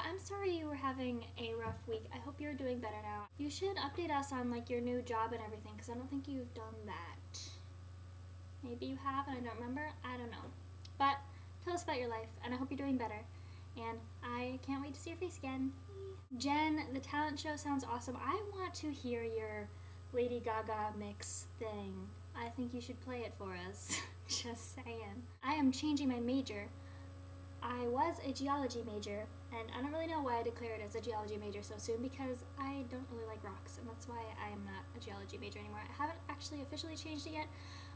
I'm sorry you were having a rough week. I hope you're doing better now. You should update us on like your new job and everything, because I don't think you've done that. Maybe you have and I don't remember. I don't know. But tell us about your life, and I hope you're doing better. And I can't wait to see your face again. Jen, the talent show sounds awesome. I want to hear your Lady Gaga mix thing. I think you should play it for us. Just saying. I am changing my major. I was a geology major, and I don't really know why I declared as a geology major so soon, because I don't really like rocks, and that's why I am not a geology major anymore. I haven't actually officially changed it yet,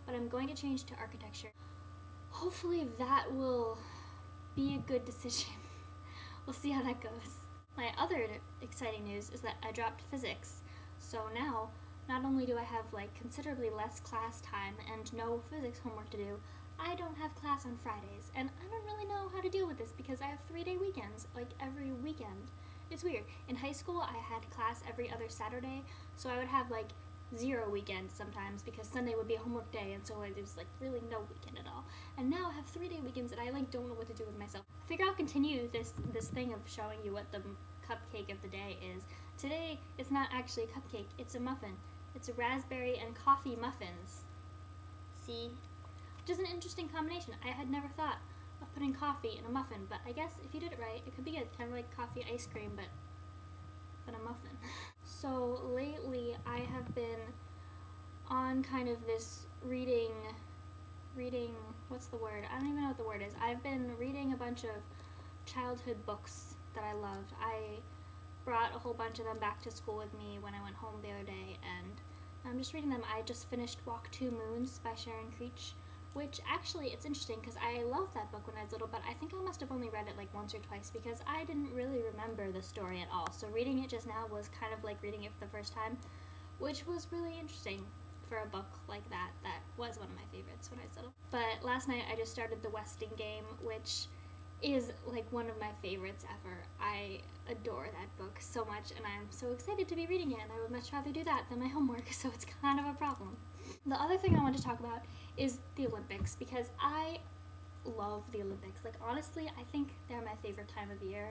but I'm going to change to architecture. Hopefully that will be a good decision. We'll see how that goes. My other exciting news is that I dropped physics, so now not only do I have like considerably less class time and no physics homework to do, I don't have class on Fridays, and I don't really know how to deal with this because I have 3-day weekends, like every weekend. It's weird. In high school, I had class every other Saturday, so I would have like 0 weekends sometimes because Sunday would be a homework day, and so there's like really no weekend at all. And now I have 3-day weekends, and I like don't know what to do with myself. I figure I'll continue this thing of showing you what the cupcake of the day is. Today, it's not actually a cupcake, it's a muffin. It's a raspberry and coffee muffins. See? Which is an interesting combination. I had never thought of putting coffee in a muffin, but I guess if you did it right, it could be good. Kind of like coffee ice cream, but a muffin. So lately, I have been on kind of this reading, what's the word? I don't even know what the word is. I've been reading a bunch of childhood books that I loved. I brought a whole bunch of them back to school with me when I went home the other day, and I'm just reading them. I just finished Walk Two Moons by Sharon Creech, which actually, it's interesting because I loved that book when I was little, but I think I must have only read it like once or twice because I didn't really remember the story at all. So reading it just now was kind of like reading it for the first time, which was really interesting for a book like that. That was one of my favorites when I was little. But last night I just started The Westing Game, which is like one of my favorites ever. I adore that book so much, and I'm so excited to be reading it, and I would much rather do that than my homework, so it's kind of a problem. The other thing I want to talk about is the Olympics, because I love the Olympics. Like, honestly, I think they're my favorite time of year.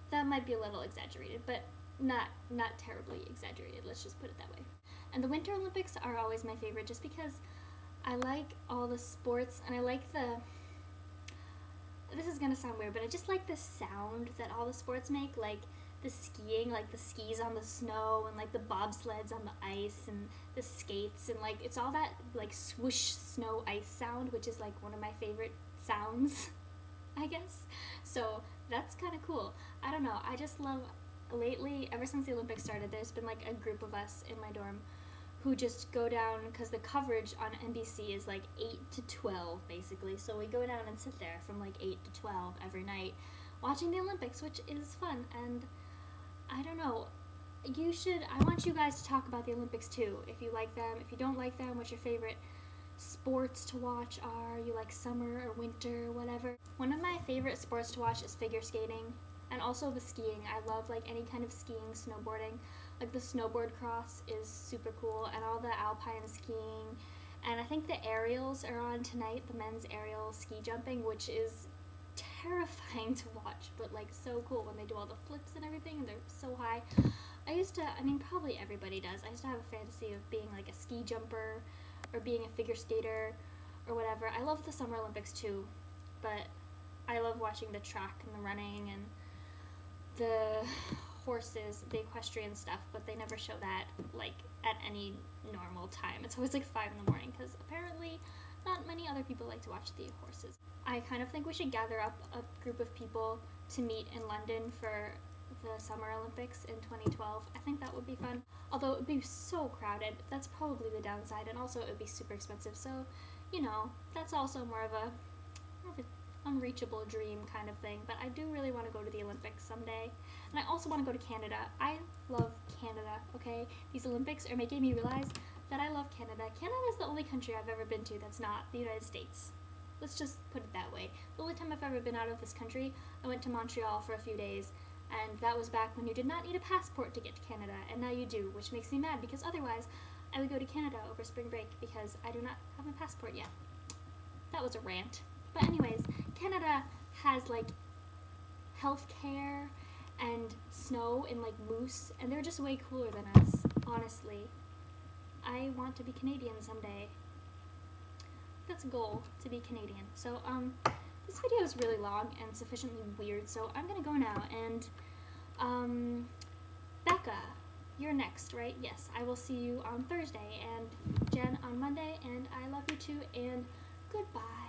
That might be a little exaggerated, but not terribly exaggerated, let's just put it that way. And the Winter Olympics are always my favorite just because I like all the sports, and I like this is gonna sound weird, but I just like the sound that all the sports make, like the skiing, like the skis on the snow, and like the bobsleds on the ice, and the skates, and like it's all that like swoosh snow ice sound, which is like one of my favorite sounds, I guess. So that's kind of cool. I don't know, I just love, lately, ever since the Olympics started, there's been like a group of us in my dorm who just go down, because the coverage on NBC is like 8 to 12 basically, so we go down and sit there from like 8 to 12 every night watching the Olympics, which is fun. And I don't know, I want you guys to talk about the Olympics too, if you like them. If you don't like them, what your favorite sports to watch are. You like summer or winter, whatever. One of my favorite sports to watch is figure skating, and also the skiing. I love like any kind of skiing, snowboarding. Like the snowboard cross is super cool, and all the alpine skiing. And I think the aerials are on tonight, the men's aerial ski jumping, which is terrifying to watch, but like so cool when they do all the flips and everything, and they're so high. I mean probably everybody does. I used to have a fantasy of being like a ski jumper or being a figure skater or whatever. I love the Summer Olympics too, but I love watching the track and the running and the horses, the equestrian stuff, but they never show that like at any normal time. It's always like 5 in the morning because apparently not many other people like to watch the horses. I kind of think we should gather up a group of people to meet in London for the Summer Olympics in 2012. I think that would be fun. Although it would be so crowded, that's probably the downside, and also it would be super expensive, so, you know, that's also more of an unreachable dream kind of thing. But I do really want to go to the Olympics someday, and I also want to go to Canada. I love Canada, okay? These Olympics are making me realize that I love Canada. Canada is the only country I've ever been to that's not the United States. Let's just put it that way. The only time I've ever been out of this country, I went to Montreal for a few days, and that was back when you did not need a passport to get to Canada, and now you do, which makes me mad because otherwise I would go to Canada over spring break because I do not have my passport yet. That was a rant. But anyways, Canada has like healthcare and snow and like moose, and they're just way cooler than us, honestly. I want to be Canadian someday. That's a goal, to be Canadian. So, this video is really long and sufficiently weird, so I'm gonna go now, and, Becca, you're next, right? Yes, I will see you on Thursday, and Jen on Monday, and I love you too, and goodbye.